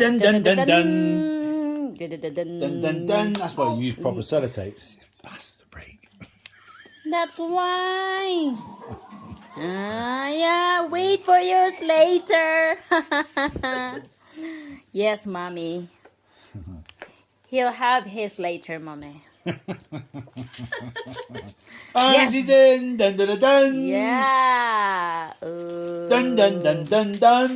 dun dun dun dun. Dun, dun, dun, Dun dun dun. That's why you use proper sellotapes. Bastard to break. That's why. Yeah, wait for yours later. Yes, mommy. He'll have his later, mommy. Yes. Dun dun dun dun. Yeah. Dun dun dun dun dun.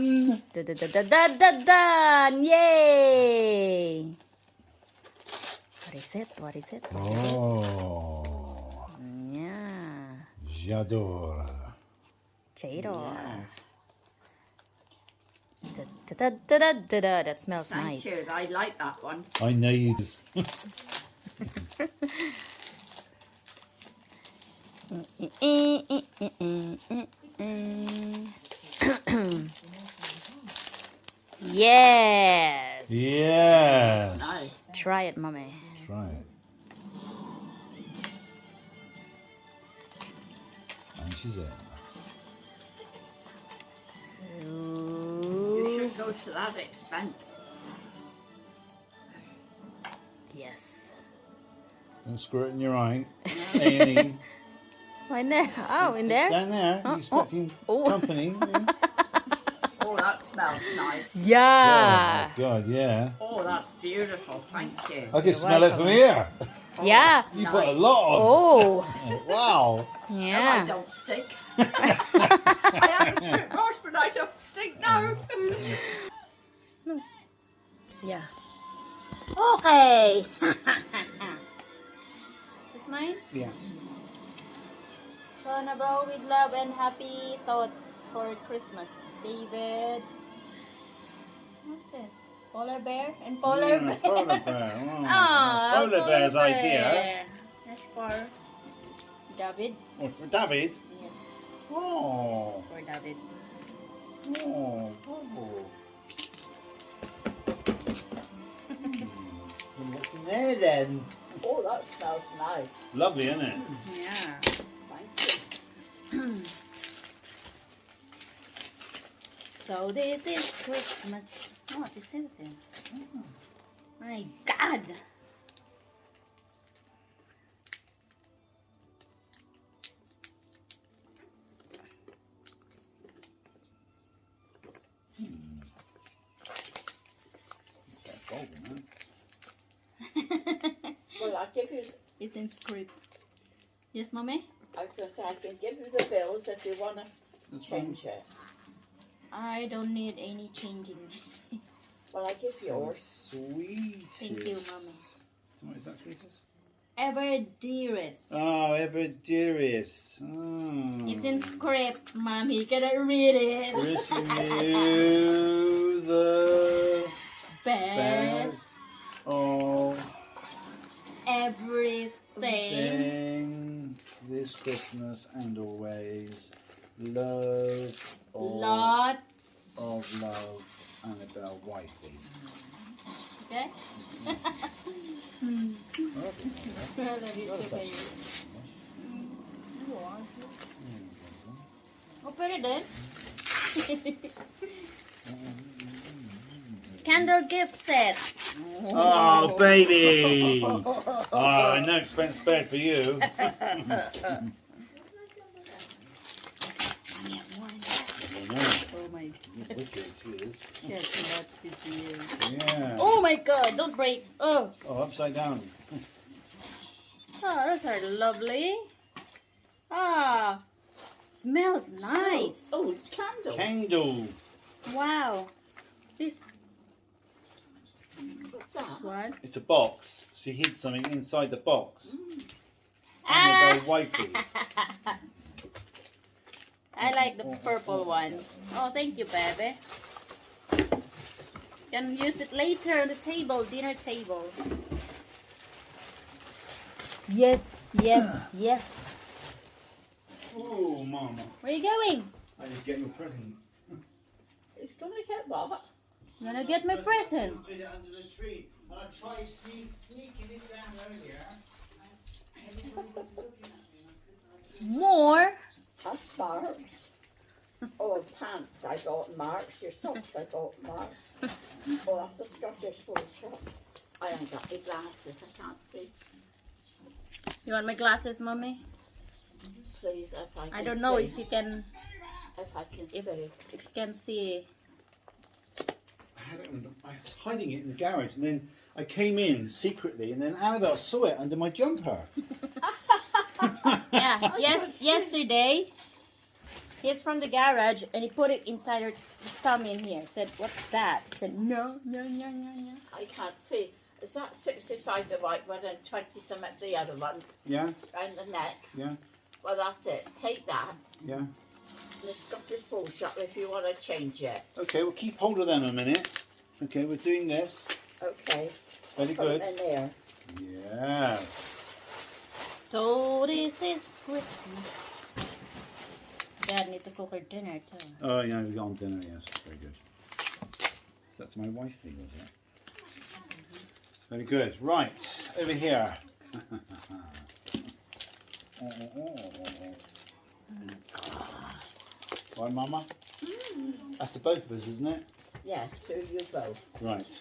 Dun, dun, dun, dun, dun, dun, dun. Yay. What is it? What is it? Oh, Yeah. j'adore. Potatoes. Da, da, da, da, da, da. That smells Thank nice. you. I like that one. I know you. Yes. Yes. Nice. Try it, mommy. Try it. And she's in. You should go to that expense. Yes. Don't squirt in your eye. A&E. Oh, in there. Oh, in there? Down there. Oh, You expecting oh. company? Oh, that smells nice. Yeah. Oh, God, yeah. Oh, that's beautiful. Thank you. I can smell it from here. Yeah. You put a lot on. Oh. Wow. No, I Yeah. don't stink. I am a strip wash, but I don't stink now. Yeah. Okay. Is this mine? Yeah. Vulnerable with love and happy thoughts for Christmas. David. What's this? Polar bear and polar bear. Polar bear. Oh. Ah, Polar bear's bear. idea. That's for David. Oh, for David. Yes, Oh. that's for David. Oh. Oh. What's in there then? Oh, that smells nice. Lovely, isn't it? Yeah. Thank you. So this is Christmas. Oh, this is it. Oh, my God. Well, I'll give you. It's in script. Yes, mommy? I was going to say, I can give you the bills if you want to change it. I don't need any changing. Well, I give yours. Sweet. Thank you, Mommy. What is that, sweetest? Ever dearest. Oh, ever dearest. Oh. It's in script, mommy. Can I read it? Wishing you the Best best of everything. thing this Christmas and always. Love Lots. of love, Annabelle Wifey. Okay? Open it then. Candle gift set. Oh, baby! Oh, no expense spared for you. Oh my Yeah. Oh my god, don't break. Oh, Oh, upside down. oh, those are lovely. Ah, smells nice. Oh, it's candle. Candle. Wow. This What's that? one. It's a box. She hid something inside the box. Ah, Annabelle Wifey. I like the purple one. Oh, thank you, baby. Can use it later on the table, dinner table. Yes, yes, yes. Oh, Mama. Where are you going? I just get your present. It's going to get what? I'm gonna get my present. Fit it under the tree. I tried sneaking it down earlier. More? That's sparks. Oh, pants I bought in March. Your socks I bought in March. Oh, that's a Scottish full shop. I ain't got my glasses. I can't see. You want my glasses, mommy? Please, if I can I don't know see. if you can If I can if- see. if you can see. I was hiding it in the garage, and then I came in secretly, and then Annabelle saw it under my jumper. Yeah. Yesterday, he's from the garage and he put it inside his tummy in here. Said, "What's that?" Said, "No." I can't see. Is that 65 the white one and 20 something the other one Yeah, round the neck? yeah, Well, that's it. Take that. yeah. The Scottish full shop if you want to change it. Okay, we'll keep hold of them a minute. Okay, we're doing this. Okay. Very Put good. them in there. Yeah. So this is Christmas. Dad need to cook her dinner too. Oh, yeah, we got on dinner, yes. Very good. So that's my wifey, was it? Very good. Right, over here. Right, Mama? That's to both of us, isn't it? Yes, to you both. Right.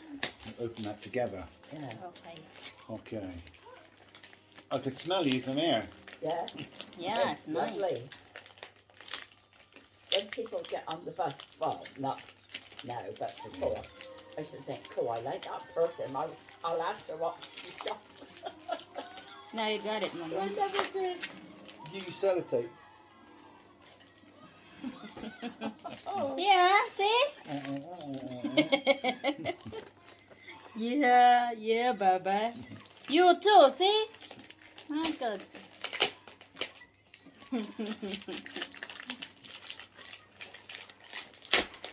We'll open that together. Yeah. Okay. Okay. I could smell you from here. Yeah. Yeah, it's nice. Lovely. When people get on the bus, well, not now, but before, I used to think, oh, I like that person. I'll ask her what she's got. Now you got it, I Mama. never did. You use sellotape. Oh, Yeah, see? Yeah, Baba. You too, see? Oh, good.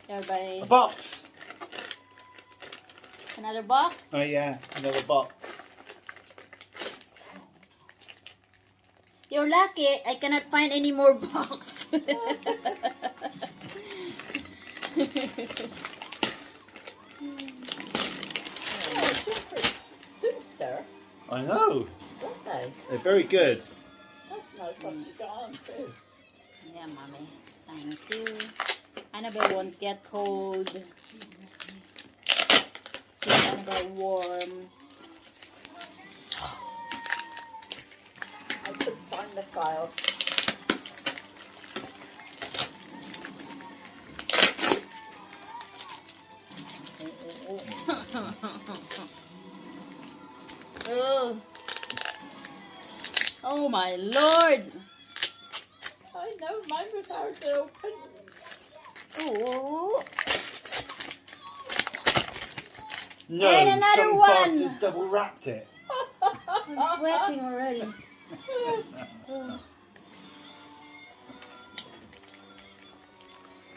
Everybody, A box! another box? Oh, yeah, another box. You're lucky I cannot find any more box. soup, sir. I know. Don't they? They're very good. That's nice what you got on, too. Yeah, Mommy. Thank you. Annabelle won't get cold. Keep Annabelle warm. I couldn't find the file. Oh. Oh my Lord. I know, mine was hard to open. Oh. No, And another some one. bastards double wrapped it. I'm sweating already.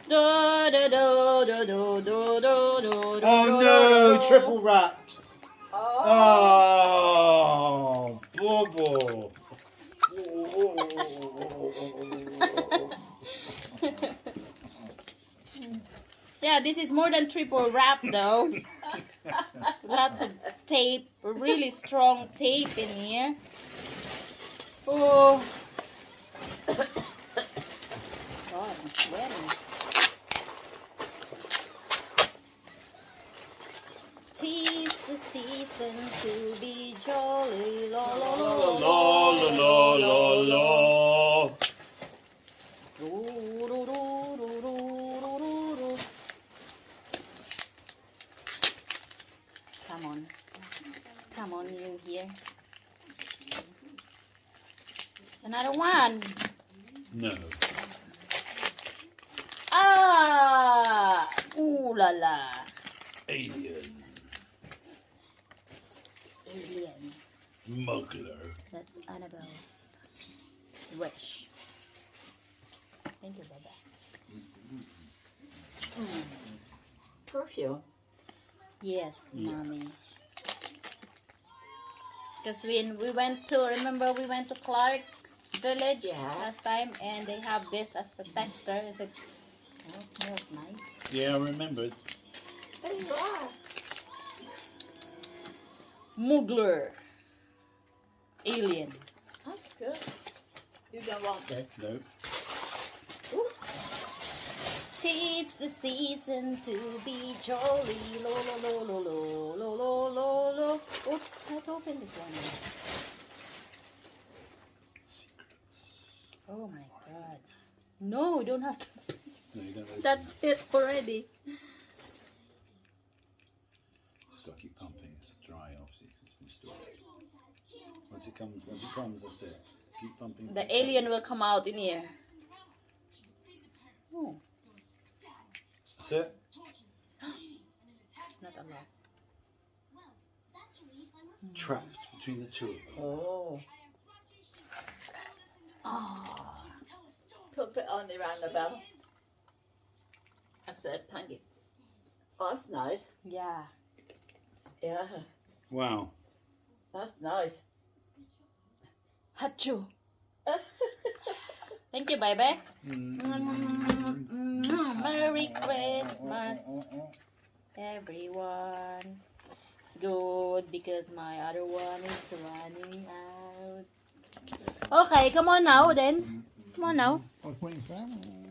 Do, do, do, do, do, do, do, do, Oh do, no, do. triple wrapped. Oh, Oh, Bubble. Yeah, this is more than triple wrap though. Lots of tape, really strong tape in here. Oh. God, I'm sweating. Tis the season to be jolly, la la la La la la la la. Come on. Come on, you here. It's another one. No. Ah! Ooh la la. Alien. Alien. Smuggler. That's Annabelle's wish. Thank you, Baba. perfume. Yes, Yes. Mommy. Because when we went to, remember we went to Clark's village Yeah. last time and they have this as a tester. I said, oh, it smells nice. Yeah, I remembered. There you are. Mugler. Alien. That's good. You don't want this. No. Ooh. it's the season to be jolly. Lo lo lo lo lo lo lo lo lo. Oops, let's open this one. Oh my god. No, you don't have to. No, you don't. That's it already. Just got to keep pumping. It's dry, obviously. It's been stored. Once it comes, that's it. Keep pumping. The alien will come out in here. Oh, That's it. it's not allowed. Trapped between the two of them. Oh. Oh, Put it on there, Annabelle. I said, thank you. Oh, that's nice. yeah. Yeah, Wow. that's nice. Hachu. Thank you, baby. Merry Christmas, everyone. It's good because my other one is running out. Okay, come on now then. Come on now. I was waiting for that.